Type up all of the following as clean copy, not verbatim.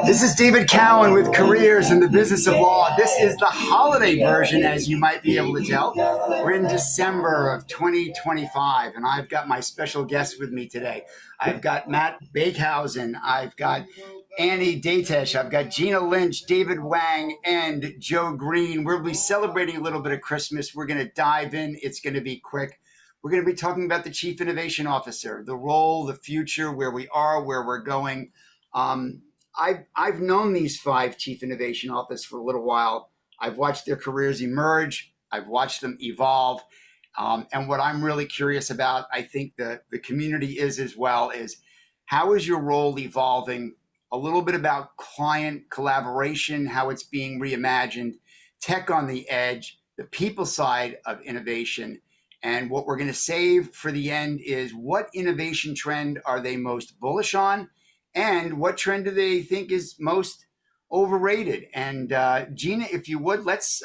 This is David Cowen with Careers in the Business of Law. This is the holiday version, as you might be able to tell. We're in December of 2025, and I've got my special guest with me today. I've got Matt Beekhuizen, I've got Annie Datesh, I've got Gina Lynch, David Wang, and Joe Green. We'll be celebrating a little bit of Christmas. We're going to dive in. It's going to be quick. We're going to be talking about the Chief Innovation Officer, the role, the future, where we are, where we're going. I've known these 5 Chief Innovation Officers for a little while. I've watched their careers emerge. I've watched them evolve. And what I'm really curious about, I think the community is as well, is how is your role evolving? A little bit about client collaboration, how it's being reimagined, tech on the edge, the people side of innovation. And what we're going to save for the end is what innovation trend are they most bullish on? And what trend do they think is most overrated? And Gina, if you would, let's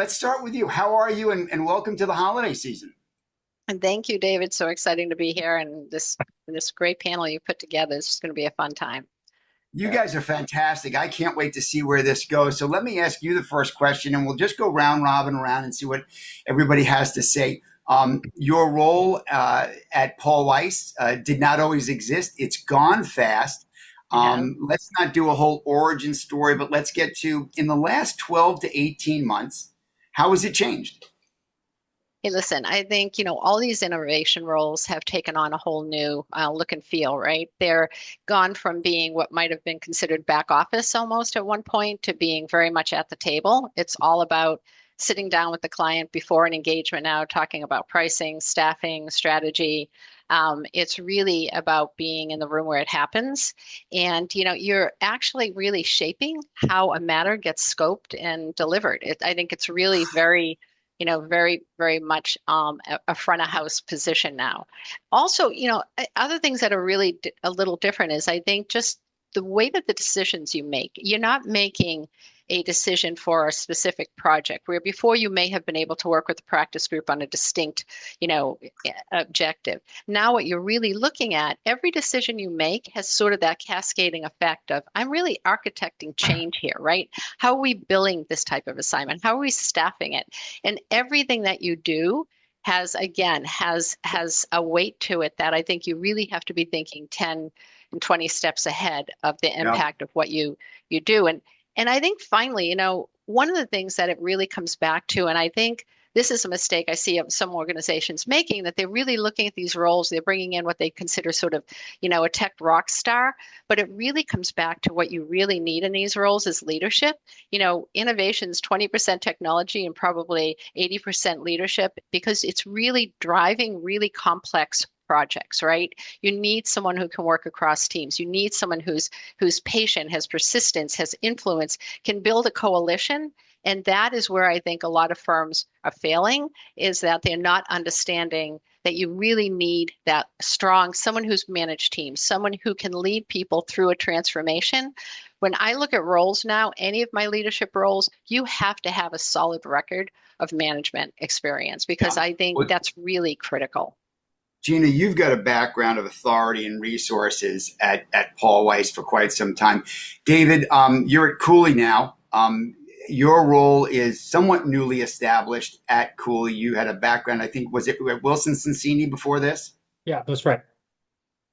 start with you. How are you? And welcome to the holiday season. And thank you, David. So exciting to be here, and this great panel you put together. It's going to be a fun time. You guys are fantastic. I can't wait to see where this goes. So let me ask you the first question, and we'll just go round robin around and see what everybody has to say. Your role at Paul Weiss did not always exist. It's gone fast. Let's not do a whole origin story, but let's get to, in the last 12 to 18 months, how has it changed? Hey, listen, I think, all these innovation roles have taken on a whole new look and feel, right? They're gone from being what might have been considered back office almost at one point to being very much at the table. It's all about sitting down with the client before an engagement now, talking about pricing, staffing, strategy. It's really about being in the room where it happens. And, you're actually really shaping how a matter gets scoped and delivered. I think it's really very, very, very much a front of house position now. Also, other things that are really a little different is I think just the way that the decisions you make, you're not making a decision for a specific project where before you may have been able to work with the practice group on a distinct, objective. Now what you're really looking at, every decision you make has sort of that cascading effect of, I'm really architecting change here, right? How are we billing this type of assignment? How are we staffing it? And everything that you do has a weight to it that I think you really have to be thinking 10 and 20 steps ahead of the impact of what you do. And I think finally, one of the things that it really comes back to, and I think this is a mistake I see of some organizations making, that they're really looking at these roles, they're bringing in what they consider sort of, a tech rock star, but it really comes back to what you really need in these roles is leadership. Innovation's 20% technology and probably 80% leadership, because it's really driving really complex projects, right? You need someone who can work across teams. You need someone who's patient, has persistence, has influence, can build a coalition. And that is where I think a lot of firms are failing, is that they're not understanding that you really need that strong, someone who's managed teams, someone who can lead people through a transformation. When I look at roles now, any of my leadership roles, you have to have a solid record of management experience, because I think that's really critical. Gina, you've got a background of authority and resources at Paul Weiss for quite some time. David, you're at Cooley now. Your role is somewhat newly established at Cooley. You had a background, I think, was it at Wilson Sonsini before this? Yeah, that's right.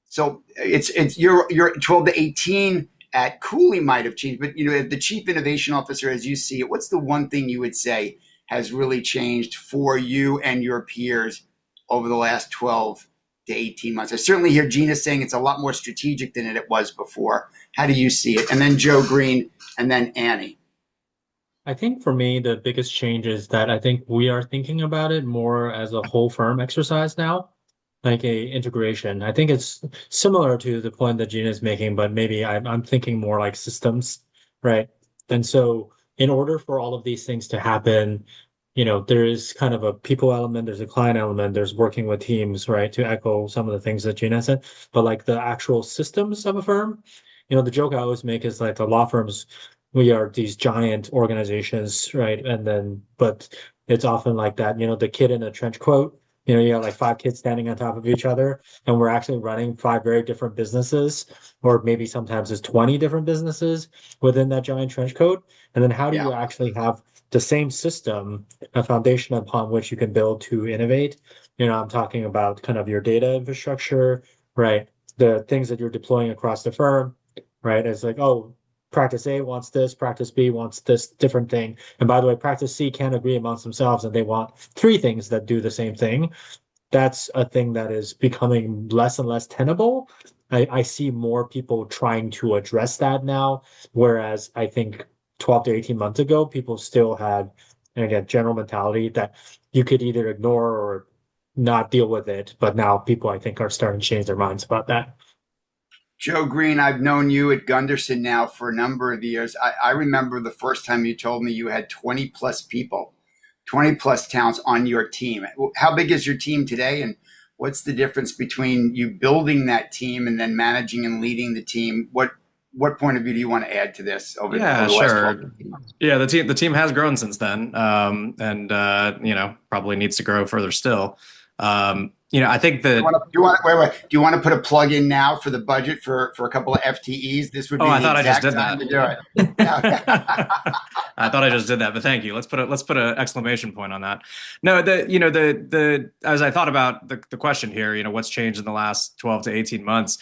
So it's you're 12 to 18 at Cooley might have changed, but the Chief Innovation Officer, as you see it, what's the one thing you would say has really changed for you and your peers over the last 12 to 18 months? I certainly hear Gina saying it's a lot more strategic than it was before. How do you see it? And then Joe Green, and then Annie. I think for me, the biggest change is that I think we are thinking about it more as a whole firm exercise now, like a integration. I think it's similar to the point that Gina is making, but maybe I'm thinking more like systems, right? And so in order for all of these things to happen, there is kind of a people element, there's a client element, there's working with teams, right? To echo some of the things that Gina said, but like the actual systems of a firm, the joke I always make is like the law firms, we are these giant organizations, right? But it's often like that, the kid in a trench coat You have like 5 kids standing on top of each other, and we're actually running 5 very different businesses, or maybe sometimes it's 20 different businesses within that giant trench coat. And then how do Yeah. you actually have the same system, a foundation upon which you can build to innovate? I'm talking about kind of your data infrastructure, right? The things that you're deploying across the firm, right? It's like, oh, practice A wants this, practice B wants this different thing. And by the way, practice C can't agree amongst themselves and they want 3 things that do the same thing. That's a thing that is becoming less and less tenable. I see more people trying to address that now, whereas I think 12 to 18 months ago, people still had, and again, general mentality that you could either ignore or not deal with it. But now people, I think, are starting to change their minds about that. Joe Green, I've known you at Gunderson now for a number of years. I remember the first time you told me you had 20 plus people, 20 plus talents on your team. How big is your team today? And what's the difference between you building that team and then managing and leading the team? What point of view do you want to add to this over Yeah, the last 12 sure. months? Yeah, the team has grown since then, and probably needs to grow further still. I think that. Do you want to put a plug in now for the budget for a couple of FTEs? This would Oh, be I the thought I just exact did time that. to do it. Yeah. I thought I just did that, but thank you. Let's put an exclamation point on that. No, the as I thought about the question here, what's changed in the last 12 to 18 months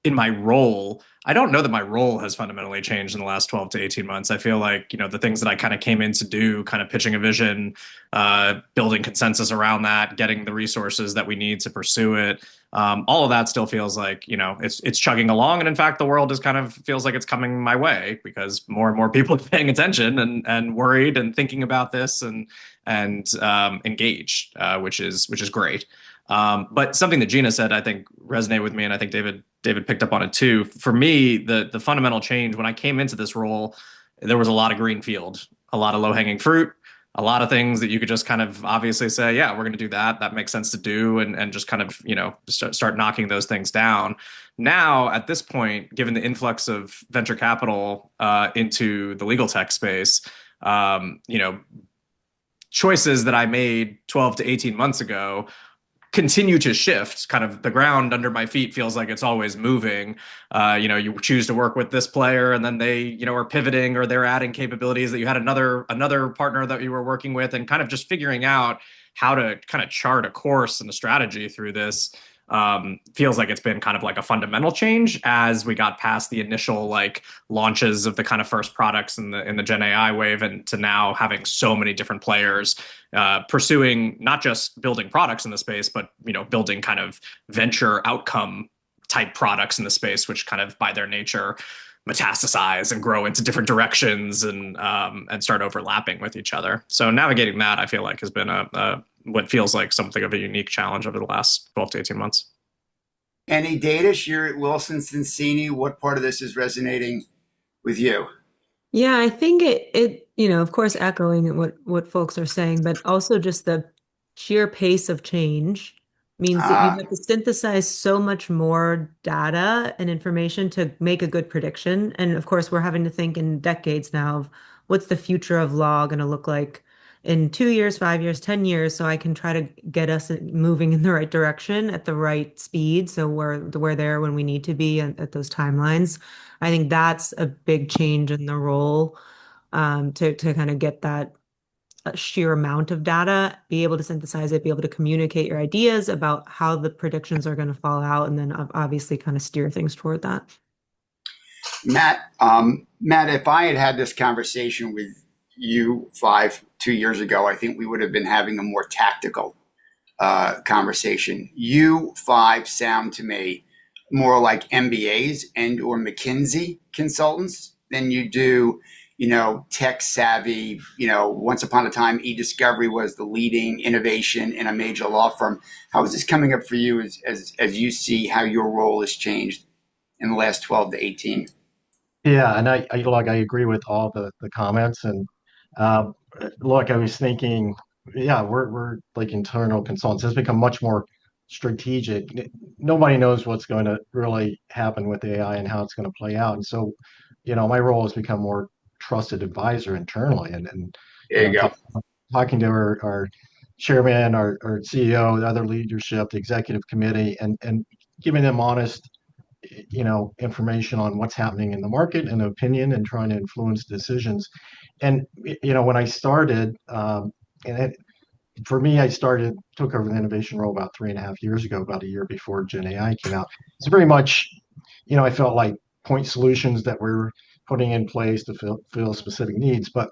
in my role? I don't know that my role has fundamentally changed in the last 12 to 18 months. I feel like, the things that I kind of came in to do, kind of pitching a vision, building consensus around that, getting the resources that we need to pursue it. All of that still feels like, it's chugging along. And in fact, the world is kind of feels like it's coming my way because more and more people are paying attention and worried and thinking about this and engaged, which is great. But something that Gina said, I think resonated with me, and I think David picked up on it too. For me, the fundamental change when I came into this role, there was a lot of green field, a lot of low hanging fruit, a lot of things that you could just kind of obviously say, yeah, we're going to do that. That makes sense to do, and just kind of start knocking those things down. Now, at this point, given the influx of venture capital into the legal tech space, choices that I made 12 to 18 months ago continue to shift. Kind of the ground under my feet feels like it's always moving. You choose to work with this player and then they, are pivoting or they're adding capabilities that you had another partner that you were working with, and kind of just figuring out how to kind of chart a course and a strategy through this. Feels like it's been kind of like a fundamental change as we got past the initial like launches of the kind of first products in the Gen AI wave, and to now having so many different players pursuing not just building products in the space, but building kind of venture outcome type products in the space, which kind of by their nature metastasize and grow into different directions and start overlapping with each other. So navigating that, I feel like, has been a what feels like something of a unique challenge over the last 12 to 18 months. Any Datesh, you're at Wilson Sonsini. What part of this is resonating with you? Yeah, I think of course, echoing what folks are saying, but also just the sheer pace of change means that you have to synthesize so much more data and information to make a good prediction. And of course, we're having to think in decades now of what's the future of law going to look like in 2 years, 5 years, 10 years, so I can try to get us moving in the right direction at the right speed. So we're there when we need to be at those timelines. I think that's a big change in the role, to kind of get that sheer amount of data, be able to synthesize it, be able to communicate your ideas about how the predictions are going to fall out, and then obviously kind of steer things toward that. Matt, if I had this conversation with you 2 years ago, I think we would have been having a more tactical conversation. You five sound to me more like MBAs and or McKinsey consultants than you do, tech savvy. Once upon a time, e-discovery was the leading innovation in a major law firm. How is this coming up for you as you see how your role has changed in the last 12 to 18? Yeah, and I agree with all the comments. And uh, look, I was thinking, yeah, we're like internal consultants. It's become much more strategic. Nobody knows what's going to really happen with AI and how it's going to play out. And so, my role has become more trusted advisor internally, and There you go. talking to our chairman, our CEO, the other leadership, the executive committee, and giving them honest, information on what's happening in the market and opinion and trying to influence decisions. And, when I started, for me, took over the innovation role about 3.5 years ago, about a year before Gen AI came out. It's very much, I felt like point solutions that we're putting in place to fill specific needs. But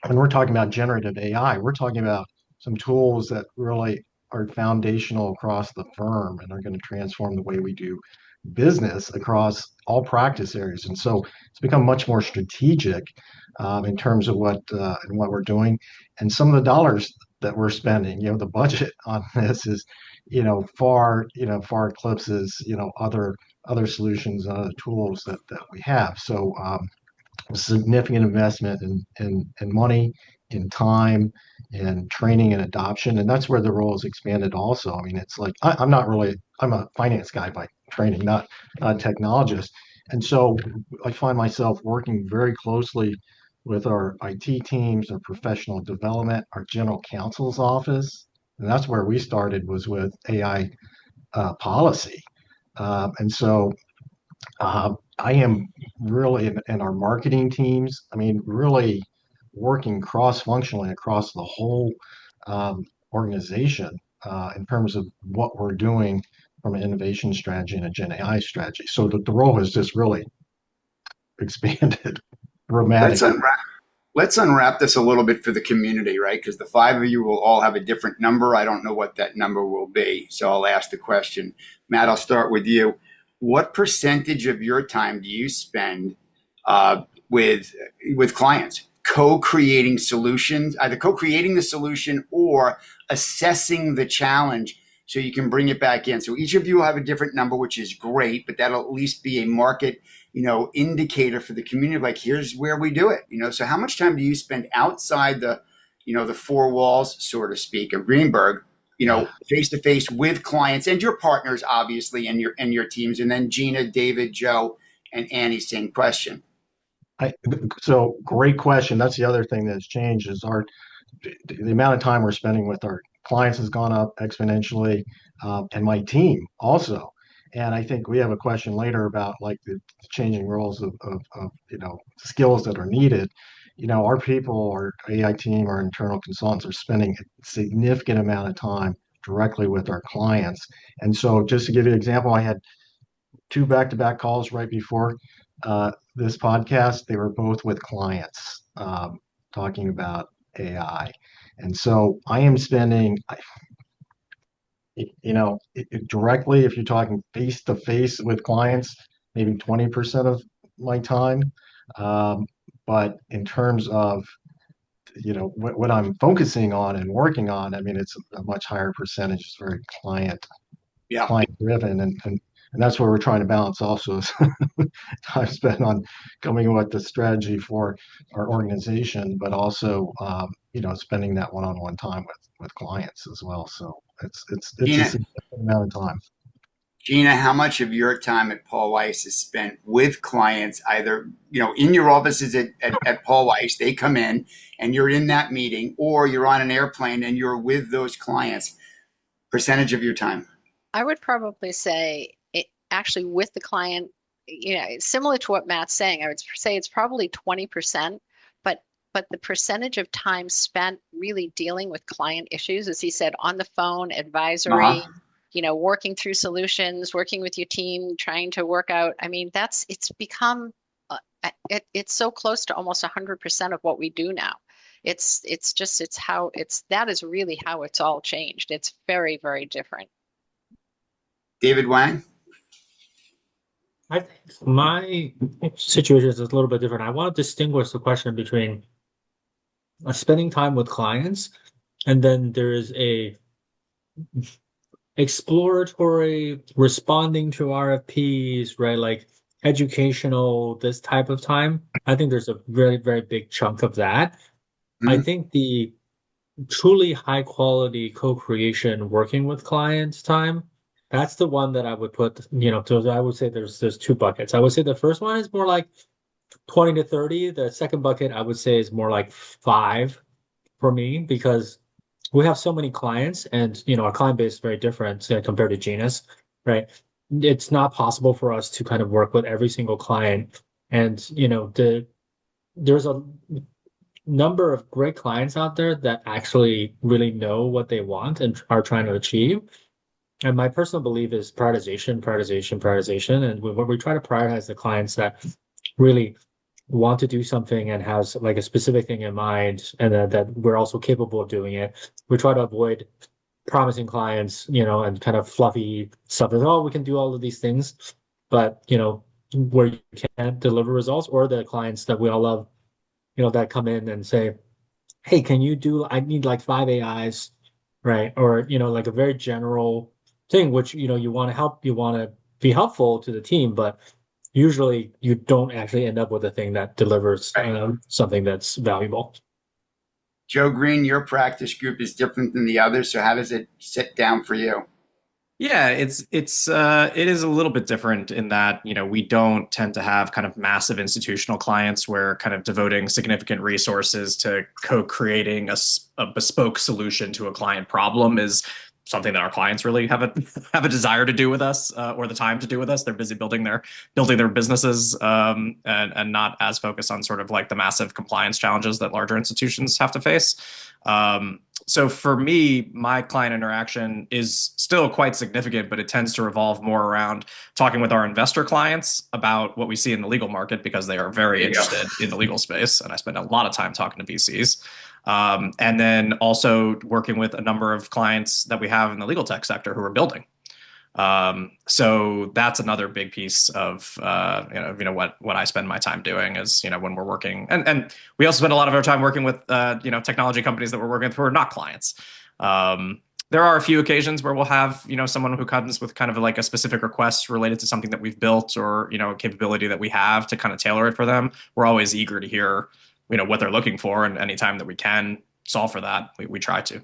when we're talking about generative AI, we're talking about some tools that really are foundational across the firm and are going to transform the way we do business across all practice areas. And so it's become much more strategic in terms of what we're doing, and some of the dollars that we're spending. The budget on this is, far eclipses, other solutions, other tools that we have. So a significant investment in money, in time, in training and adoption, and that's where the role is expanded also. I mean, it's like I'm a finance guy by training, not a technologist, and so I find myself working very closely with our IT teams, our professional development, our general counsel's office, and that's where we started, was with AI policy, and so I am really in our marketing teams. I mean, really working cross-functionally across the whole organization in terms of what we're doing from an innovation strategy and a Gen AI strategy. So the role has just really expanded dramatically. Let's unwrap this a little bit for the community, right? Because the five of you will all have a different number. I don't know what that number will be, so I'll ask the question. Matt, I'll start with you. What percentage of your time do you spend with clients, co-creating solutions, either co-creating the solution or assessing the challenge so you can bring it back in? So each of you will have a different number, which is great, but that'll at least be a market, indicator for the community. Like, here's where we do it. So how much time do you spend outside the four walls, so to speak, of Greenberg, face to face with clients and your partners, obviously, and your teams? And then Gina, David, Joe, and Annie, same question. So great question. That's the other thing that's changed, is the amount of time we're spending with our clients has gone up exponentially, and my team also. And I think we have a question later about like the changing roles of skills that are needed. Our people, our AI team, our internal consultants are spending a significant amount of time directly with our clients. And so just to give you an example, I had 2 back-to-back calls right before this podcast. They were both with clients talking about AI. And so I am spending, directly, if you're talking face-to-face with clients, maybe 20% of my time. But in terms of, what I'm focusing on and working on, I mean, it's a much higher percentage. It's very client driven. And that's where we're trying to balance also is time spent on coming up with the strategy for our organization, but also, spending that one-on-one time with clients as well. So it's Gina, a significant amount of time. Gina, how much of your time at Paul Weiss is spent with clients, either, in your offices at Paul Weiss, they come in and you're in that meeting, or you're on an airplane and you're with those clients? Percentage of your time? I would probably say actually with the client, similar to what Matt's saying, I would say it's probably 20%, but the percentage of time spent really dealing with client issues, as he said, on the phone, advisory, working through solutions, working with your team, trying to work out. I mean, it's become, it's so close to almost 100% of what we do now. That is really how it's all changed. It's very, very different. David, Wang? I think my situation is a little bit different. I want to distinguish the question between spending time with clients, and then there is a exploratory, responding to RFPs, right? Like educational, this type of time. I think there's a very, very big chunk of that. Mm-hmm. I think the truly high quality co-creation, working with clients time, that's the one that I would put, so I would say there's 2 buckets. I would say the first one is more like 20 to 30. The second bucket I would say is more like 5 for me, because we have so many clients, and our client base is very different compared to Gina's, right? It's not possible for us to kind of work with every single client, and there's a number of great clients out there that actually really know what they want and are trying to achieve. And my personal belief is prioritization, prioritization, prioritization. And when we try to prioritize the clients that really want to do something and has like a specific thing in mind, and that we're also capable of doing it, we try to avoid promising clients, and kind of fluffy stuff that, oh, we can do all of these things, but where you can't deliver results, or the clients that we all love, that come in and say, hey, I need like 5 AIs, right? Or, like a very general thing, which, you want to help, you want to be helpful to the team, but usually you don't actually end up with a thing that delivers something that's valuable. Joe Green, your practice group is different than the others. So how does it sit down for you? Yeah, it is a little bit different in that, we don't tend to have kind of massive institutional clients where kind of devoting significant resources to co-creating a bespoke solution to a client problem is something that our clients really have a desire to do with us, or the time to do with us. They're busy building their businesses, and not as focused on sort of like the massive compliance challenges that larger institutions have to face. So for me, my client interaction is still quite significant, but it tends to revolve more around talking with our investor clients about what we see in the legal market, because they are very interested in the legal space. And I spend a lot of time talking to VCs. And then also working with a number of clients that we have in the legal tech sector who are building. So that's another big piece of what I spend my time doing is when we're working, and we also spend a lot of our time working with technology companies that we're working with who are not clients. There are a few occasions where we'll have someone who comes with kind of like a specific request related to something that we've built, or a capability that we have to kind of tailor it for them. We're always eager to hear what they're looking for, and anytime that we can solve for that, we try to.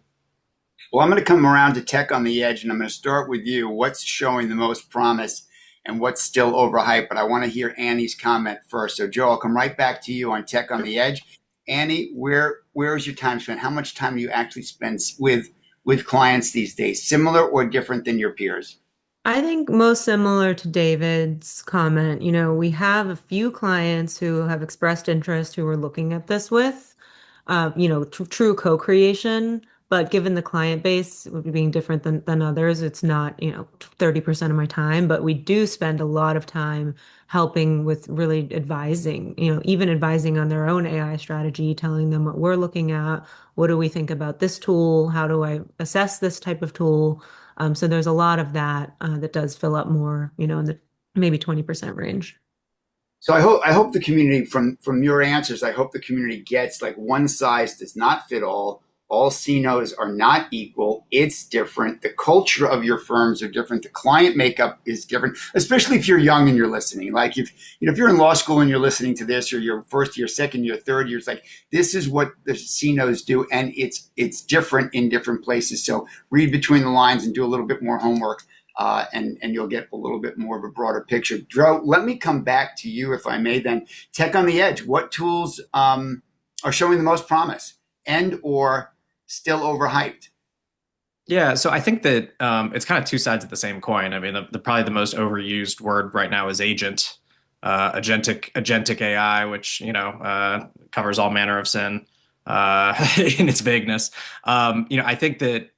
Well, I'm going to come around to tech on the edge, and I'm going to start with you. What's showing the most promise and what's still overhyped? But I want to hear Annie's comment first. So, Joe, I'll come right back to you on tech on the edge. Annie, where is your time spent? How much time do you actually spend with clients these days? Similar or different than your peers? I think most similar to David's comment. We have a few clients who have expressed interest who we're looking at this with, true co-creation. But given the client base being different than others, it's not, 30% of my time, but we do spend a lot of time helping with really advising, even advising on their own AI strategy, telling them what we're looking at, what do we think about this tool, how do I assess this type of tool? So there's a lot of that that does fill up more, in the maybe 20% range. So I hope the community from your answers, I hope the community gets like one size does not fit all. All CINOs are not equal. It's different. The culture of your firms are different. The client makeup is different, especially if you're young and you're listening. Like if you're in law school and you're listening to this, or your first year, second year, third year, it's like this is what the CINOs do, and it's different in different places. So read between the lines and do a little bit more homework, and you'll get a little bit more of a broader picture. Joe, let me come back to you if I may. Then tech on the edge. What tools are showing the most promise, and or still overhyped? Yeah, so I think that it's kind of two sides of the same coin. I mean, probably the most overused word right now is agent, agentic AI, which covers all manner of sin in its vagueness. I think that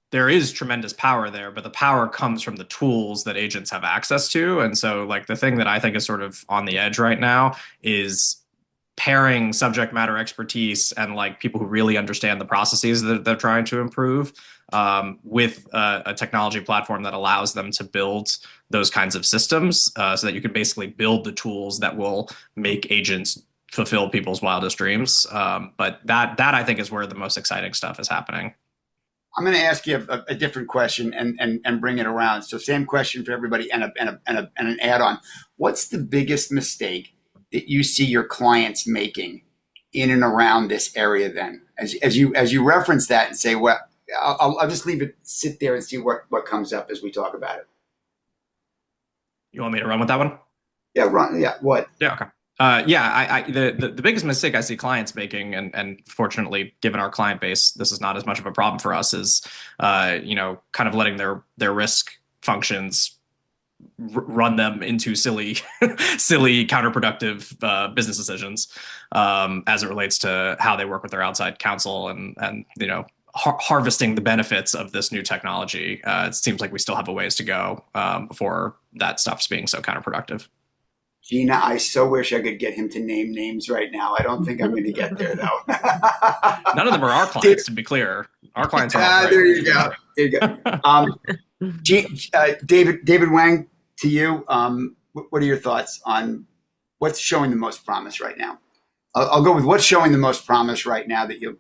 there is tremendous power there, but the power comes from the tools that agents have access to. And so, like, the thing that I think is sort of on the edge right now is pairing subject matter expertise and like people who really understand the processes that they're trying to improve, with a technology platform that allows them to build those kinds of systems, so that you can basically build the tools that will make agents fulfill people's wildest dreams. But that I think is where the most exciting stuff is happening. I'm going to ask you a different question and bring it around. So same question for everybody, and an add-on. What's the biggest mistake that you see your clients making in and around this area? Then, as you reference that and say, well, I'll just leave it sit there and see what comes up as we talk about it. You want me to run with that one? Yeah, run. Yeah, what? Yeah, okay. The biggest mistake I see clients making, and fortunately, given our client base, this is not as much of a problem for us, is kind of letting their risk functions run them into silly counterproductive business decisions as it relates to how they work with their outside counsel and harvesting the benefits of this new technology. It seems like we still have a ways to go before that stops being so counterproductive. Gina, I so wish I could get him to name names right now. I don't think I'm going to get there, though. None of them are our clients, to be clear. Our clients are all there you go. There you go. David Wang, to you, what are your thoughts on what's showing the most promise right now? I'll go with what's showing the most promise right now that you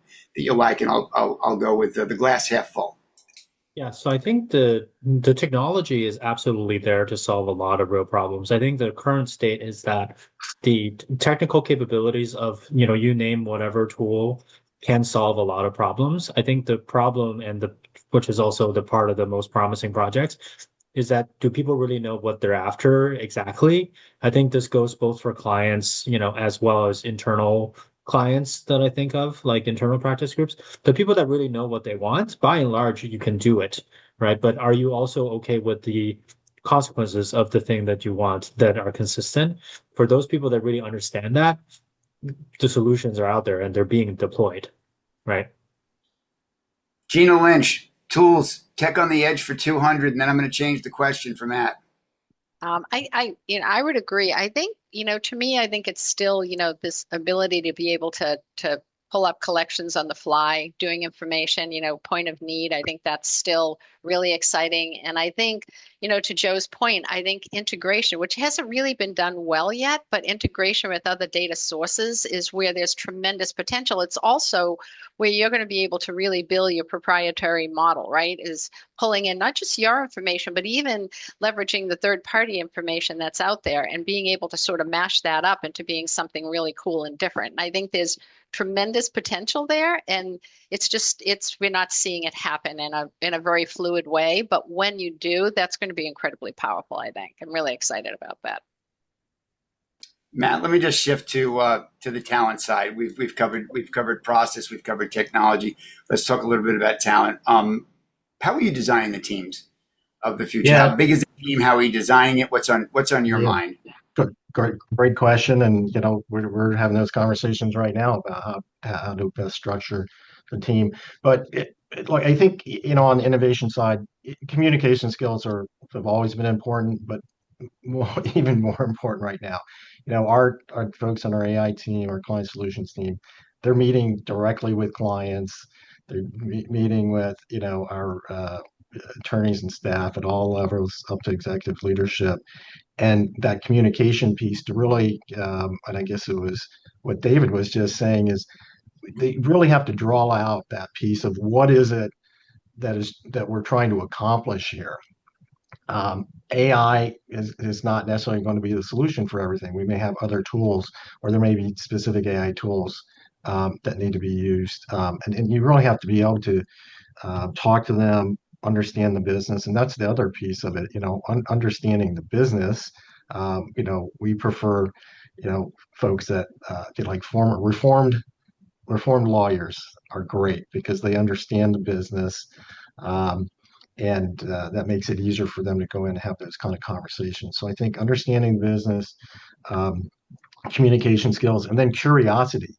like, and I'll go with the glass half full. Yeah, so I think the technology is absolutely there to solve a lot of real problems. I think the current state is that the technical capabilities of, you name whatever tool can solve a lot of problems. I think the problem which is also the part of the most promising projects, is that do people really know what they're after exactly? I think this goes both for clients, as well as internal clients that I think of, like internal practice groups. The people that really know what they want, by and large, you can do it, right? But are you also okay with the consequences of the thing that you want that are consistent? For those people that really understand that, the solutions are out there and they're being deployed, right? Gina Lynch, tools, tech on the edge for 200, and then I'm going to change the question for Matt. I would agree. I think, to me, I think it's still, this ability to be able to pull up collections on the fly, doing information, point of need. I think that's still really exciting. And I think, to Joe's point, I think integration, which hasn't really been done well yet, but integration with other data sources is where there's tremendous potential. It's also where you're going to be able to really build your proprietary model, right? Is pulling in not just your information, but even leveraging the third-party information that's out there and being able to sort of mash that up into being something really cool and different. And I think there's tremendous potential there, and we're not seeing it happen in a very fluid way. But when you do, that's going to be incredibly powerful. I think I'm really excited about that. Matt, let me just shift to the talent side. We've covered process, we've covered technology. Let's talk a little bit about talent. How are you designing the teams of the future? Yeah. How big is the team? How are you designing it? What's on your mind? Good, great question. And we're having those conversations right now about how to best structure the team. But I think on the innovation side, communication skills have always been important, but even more important right now. Our folks on our AI team, our client solutions team, they're meeting directly with clients. They're meeting with our attorneys and staff at all levels up to executive leadership. And that communication piece to really, and I guess it was what David was just saying, is they really have to draw out that piece of what is it that we're trying to accomplish here. AI is not necessarily going to be the solution for everything. We may have other tools, or there may be specific AI tools that need to be used. And you really have to be able to talk to them, understand the business. And that's the other piece of it, understanding the business. We prefer, folks that like reformed lawyers are great because they understand the business. And that makes it easier for them to go in and have those kind of conversations. So I think understanding the business, communication skills, and then curiosity,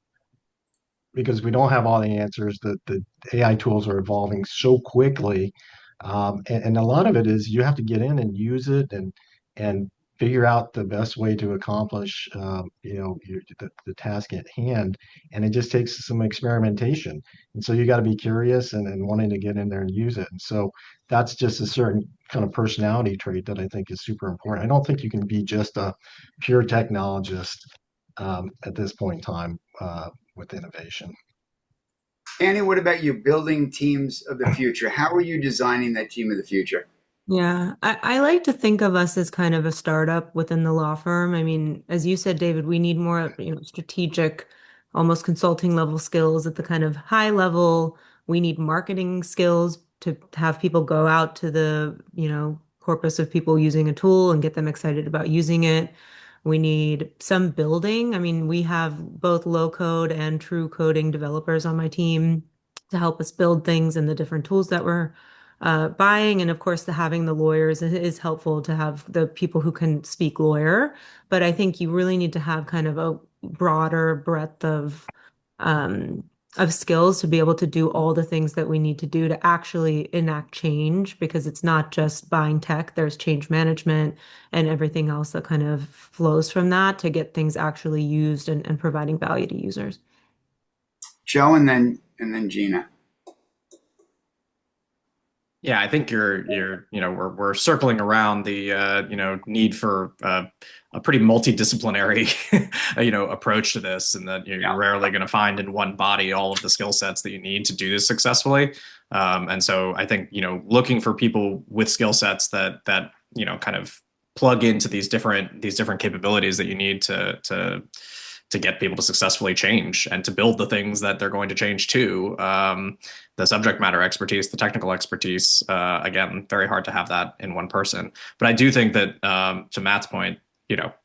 because we don't have all the answers. The AI tools are evolving so quickly, and a lot of it is you have to get in and use it and figure out the best way to accomplish the task at hand. And it just takes some experimentation. And so you got to be curious and wanting to get in there and use it. And so that's just a certain kind of personality trait that I think is super important. I don't think you can be just a pure technologist at this point in time with innovation. Annie, what about you? Building teams of the future. How are you designing that team of the future? Yeah, I like to think of us as kind of a startup within the law firm. I mean, as you said, David, we need more, strategic, almost consulting level skills at the kind of high level. We need marketing skills to have people go out to the, corpus of people using a tool and get them excited about using it. We need some building. I mean, we have both low code and true coding developers on my team to help us build things and the different tools that we're buying. And of course, having the lawyers is helpful to have the people who can speak lawyer. But I think you really need to have kind of a broader breadth um, of skills to be able to do all the things that we need to do to actually enact change, because it's not just buying tech, there's change management and everything else that kind of flows from that to get things actually used and providing value to users. Joe, and then Gina. Yeah, I think we're circling around the need for a pretty multidisciplinary approach to this, and that you're rarely going to find in one body all of the skill sets that you need to do this successfully. And so I think looking for people with skill sets that kind of plug into these different capabilities that you need to get people to successfully change and to build the things that they're going to change to. The subject matter expertise, the technical expertise, again, very hard to have that in one person. But I do think that, to Matt's point,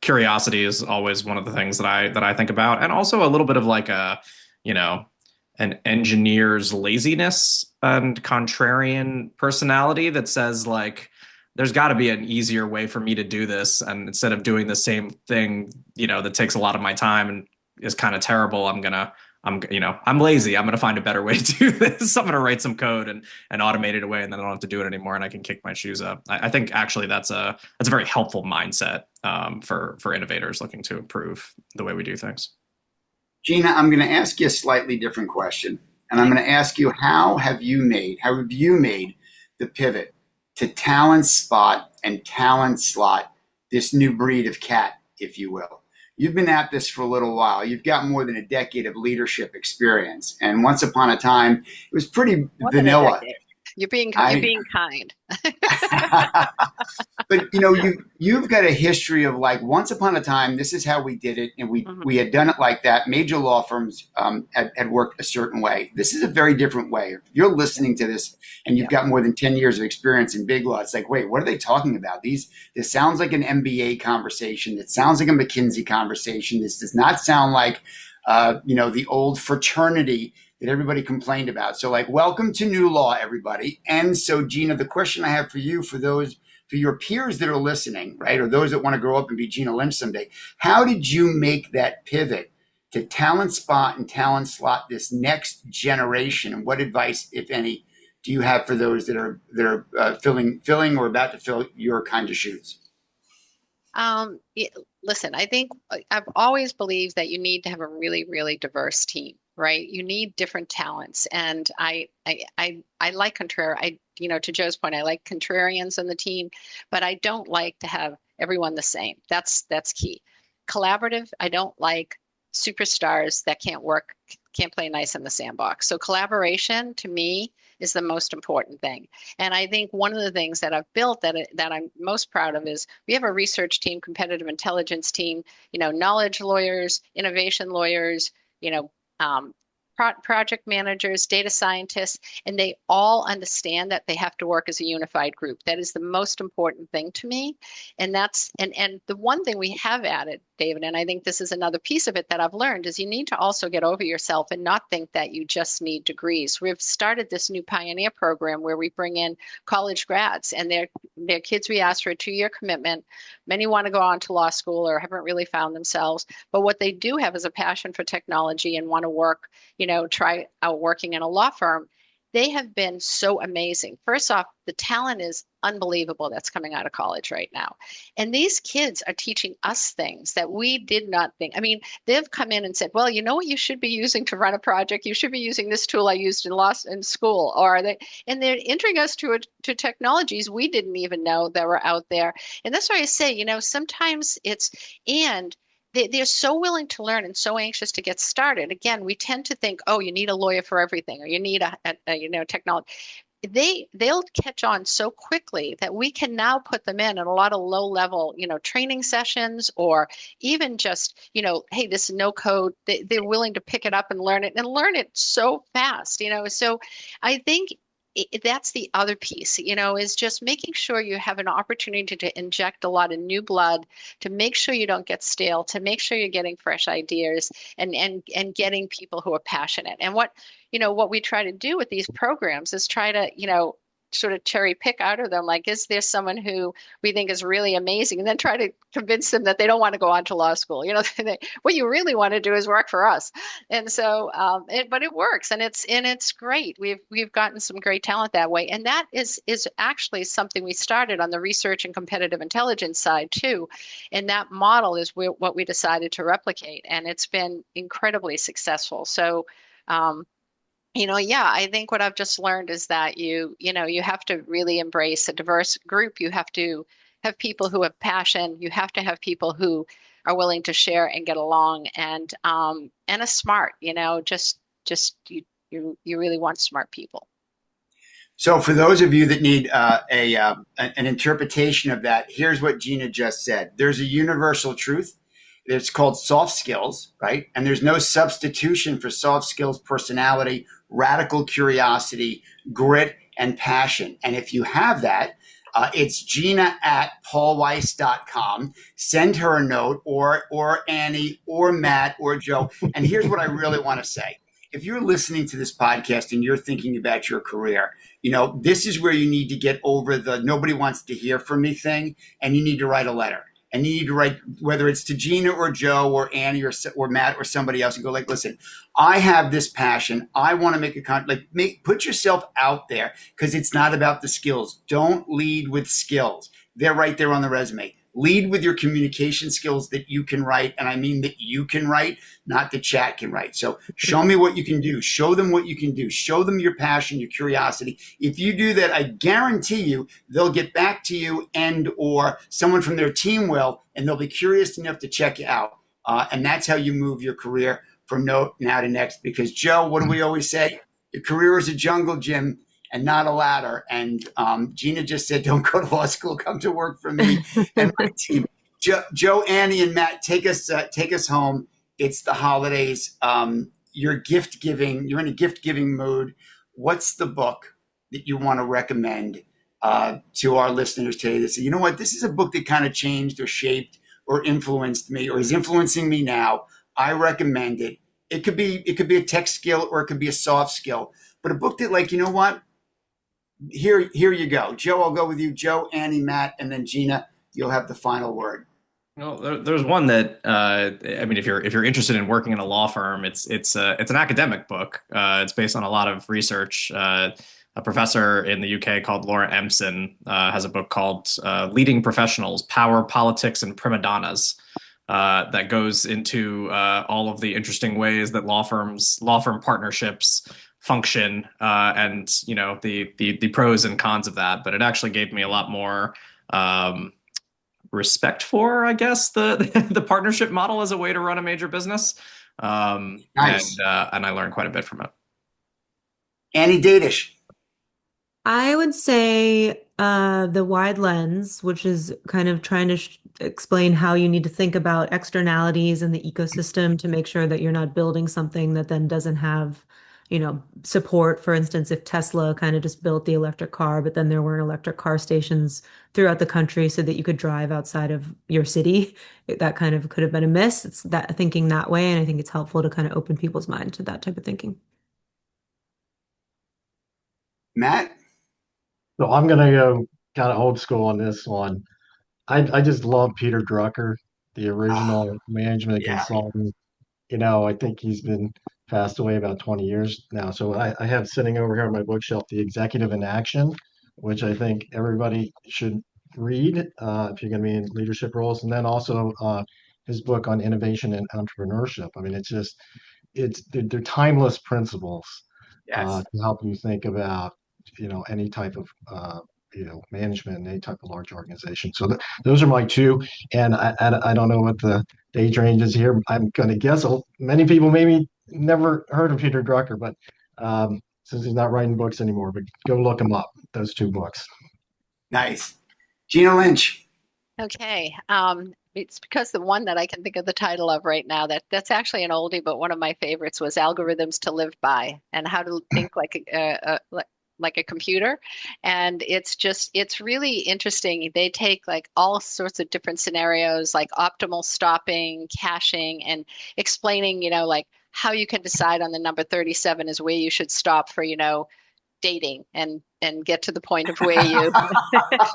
curiosity is always one of the things that I think about, and also a little bit of like an engineer's laziness and contrarian personality that says like, there's got to be an easier way for me to do this. And instead of doing the same thing, that takes a lot of my time and is kind of terrible, I'm lazy. I'm going to find a better way to do this. I'm going to write some code and automate it away, and then I don't have to do it anymore, and I can kick my shoes up. I think actually that's a very helpful mindset for innovators looking to improve the way we do things. Gina, I'm going to ask you a slightly different question. And I'm going to ask you, how have you made the pivot to talent spot and talent slot, this new breed of cat, if you will? You've been at this for a little while. You've got more than a decade of leadership experience. And once upon a time, it was pretty vanilla. You're being kind. But you've got a history of like, once upon a time, this is how we did it, and we had done it like that. Major law firms had worked a certain way. This is a very different way. If you're listening to this and you've got more than 10 years of experience in big law, it's like, wait, what are they talking about? This sounds like an MBA conversation. It sounds like a McKinsey conversation. This does not sound like the old fraternity that everybody complained about. So like, welcome to new law, everybody. And so, Gina, the question I have for you, for your peers that are listening, right, or those that want to grow up and be Gina Lynch someday, how did you make that pivot to talent spot and talent slot this next generation? And what advice, if any, do you have for those that are filling or about to fill your kind of shoes? Listen, I think I've always believed that you need to have a really, really diverse team, right? You need different talents, and I like contrarian. To Joe's point, I like contrarians on the team, but I don't like to have everyone the same. That's key. Collaborative. I don't like superstars that can't play nice in the sandbox. So collaboration to me is the most important thing. And I think one of the things that I've built that I'm most proud of is we have a research team, competitive intelligence team, knowledge lawyers, innovation lawyers, project managers, data scientists, and they all understand that they have to work as a unified group. That is the most important thing to me. And and the one thing we have added, David, and I think this is another piece of it that I've learned, is you need to also get over yourself and not think that you just need degrees. We've started this new Pioneer program where we bring in college grads, and they're kids we ask for a 2-year commitment. Many want to go on to law school or haven't really found themselves. But what they do have is a passion for technology and want to work, try out working in a law firm. They have been so amazing. First off, the talent is unbelievable that's coming out of college right now. And these kids are teaching us things that we did not think. I mean, they've come in and said, well, you know what you should be using to run a project? You should be using this tool I used in school. And they're entering us to technologies we didn't even know that were out there. And that's why I say, sometimes they're so willing to learn and so anxious to get started. Again, we tend to think, oh, you need a lawyer for everything, or you need a technology. They'll catch on so quickly that we can now put them in a lot of low level, training sessions, or even just, hey, this is no code. They're willing to pick it up and learn it so fast, So I think that's the other piece, is just making sure you have an opportunity to inject a lot of new blood, to make sure you don't get stale, to make sure you're getting fresh ideas and getting people who are passionate. And what we try to do with these programs is try to, sort of cherry pick out of them, like, is there someone who we think is really amazing, and then try to convince them that they don't want to go on to law school. What you really want to do is work for us. And so, but it works, and it's great. We've gotten some great talent that way, and that is actually something we started on the research and competitive intelligence side too. And that model is what we decided to replicate, and it's been incredibly successful. So, yeah, I think what I've just learned is that you have to really embrace a diverse group. You have to have people who have passion. You have to have people who are willing to share and get along, and are smart. You really want smart people. So for those of you that need an interpretation of that, here's what Gina just said. There's a universal truth. It's called soft skills, right? And there's no substitution for soft skills, personality, radical curiosity, grit, and passion. And if you have that, it's Gina at paulweiss.com. Send her a note, or Annie, or Matt, or Joe. And here's what I really want to say. If you're listening to this podcast and you're thinking about your career, this is where you need to get over the nobody wants to hear from me thing, and you need to write a letter. And you need to write, whether it's to Gina or Joe or Annie or Matt or somebody else, and go like, listen, I have this passion. I want to make a put yourself out there, because it's not about the skills. Don't lead with skills. They're right there on the resume. Lead with your communication skills that you can write. And I mean that you can write, not the chat can write. So show me what you can do. Show them what you can do. Show them your passion, your curiosity. If you do that, I guarantee you they'll get back to you, and or someone from their team will, and they'll be curious enough to check you out. And that's how you move your career from now to next. Because Joe, what do we always say? Your career is a jungle gym and not a ladder. And Gina just said, don't go to law school, come to work for me and my team. Joe, Annie, and Matt, take us home. It's the holidays. You're gift giving. You're in a gift giving mood. What's the book that you want to recommend to our listeners today that say, you know what, this is a book that kind of changed or shaped or influenced me or is influencing me now? I recommend it. It could be a tech skill, or it could be a soft skill, but a book that, like, you know what? Here you go. Joe, I'll go with you. Joe, Annie, Matt, and then Gina, you'll have the final word. Well, there's one that if you're interested in working in a law firm, it's an academic book. It's based on a lot of research. A professor in the UK called Laura Empson has a book called Leading Professionals: Power, Politics, and Prima Donnas. That goes into all of the interesting ways that law firm partnerships function, and the pros and cons of that. But it actually gave me a lot more respect for, I guess, the partnership model as a way to run a major business. Nice. And I learned quite a bit from it. Annie, Datesh. I would say The Wide Lens, which is kind of trying to explain how you need to think about externalities in the ecosystem to make sure that you're not building something that then doesn't have support. For instance, if Tesla kind of just built the electric car, but then there weren't electric car stations throughout the country so that you could drive outside of your city, that kind of could have been a miss. It's that thinking that way. And I think it's helpful to kind of open people's mind to that type of thinking. Matt? So I'm going to go kind of old school on this one. I just love Peter Drucker, the original management consultant. I think he's been passed away about 20 years now. So I have sitting over here on my bookshelf, The Executive in Action, which I think everybody should read if you're going to be in leadership roles. And then also his book on innovation and entrepreneurship. I mean, they're timeless principles to help you think about, any type of management in any type of large organization. So those are my two. And I don't know what the age range is here. I'm going to guess many people maybe never heard of Peter Drucker, but since he's not writing books anymore, but go look him up, those two books. Nice. Gina Lynch. Okay. It's because the one that I can think of the title of right now, that's actually an oldie, but one of my favorites was Algorithms to Live By, and how to think like like a computer. And it's really interesting. They take like all sorts of different scenarios, like optimal stopping, caching, and explaining, like how you can decide on the number 37 is where you should stop for, dating and get to the point of where you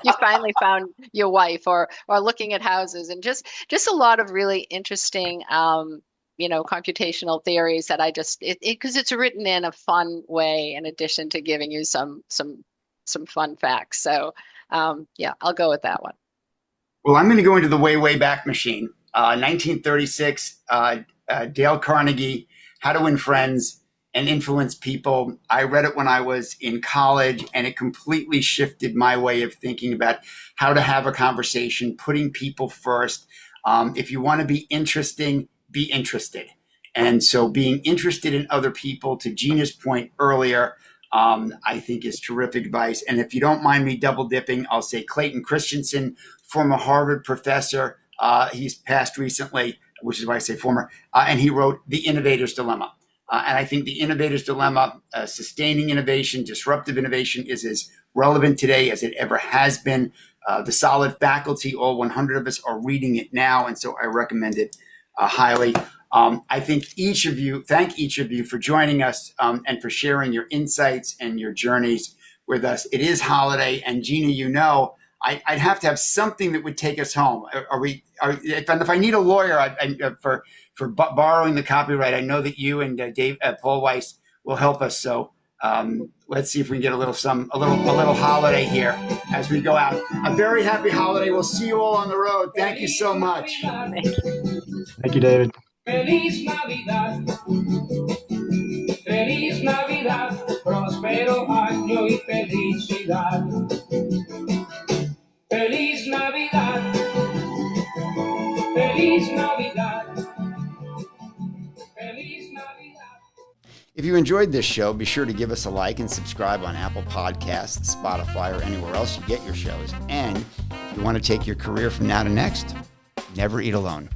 you finally found your wife, or looking at houses, and just a lot of really interesting computational theories that I just because it's written in a fun way in addition to giving you some fun facts. So yeah, I'll go with that one. Well, I'm going to go into the way back machine. 1936, Dale Carnegie, How to Win Friends and Influence People. I read it when I was in college, and it completely shifted my way of thinking about how to have a conversation, putting people first. If you want to be interesting, be interested. And so being interested in other people, to Gina's point earlier, I think is terrific advice. And if you don't mind me double dipping, I'll say Clayton Christensen, former Harvard professor. He's passed recently, which is why I say former, and he wrote The Innovator's Dilemma. And I think the innovator's dilemma, sustaining innovation, disruptive innovation, is as relevant today as it ever has been. The solid faculty, all 100 of us, are reading it now, and so I recommend it highly. I think thank each of you for joining us and for sharing your insights and your journeys with us. It is holiday, and Gina, I'd have to have something that would take us home. If I need a lawyer for borrowing the copyright, I know that you and Paul Weiss will help us. So let's see if we can get a little holiday here as we go out. A very happy holiday. We'll see you all on the road. Thank you so much. Thank you, David. Feliz Navidad. Feliz Navidad. Próspero año y felicidad. Feliz Navidad. Feliz Navidad. Feliz Navidad. If you enjoyed this show, be sure to give us a like and subscribe on Apple Podcasts, Spotify, or anywhere else you get your shows. And if you want to take your career from now to next, never eat alone.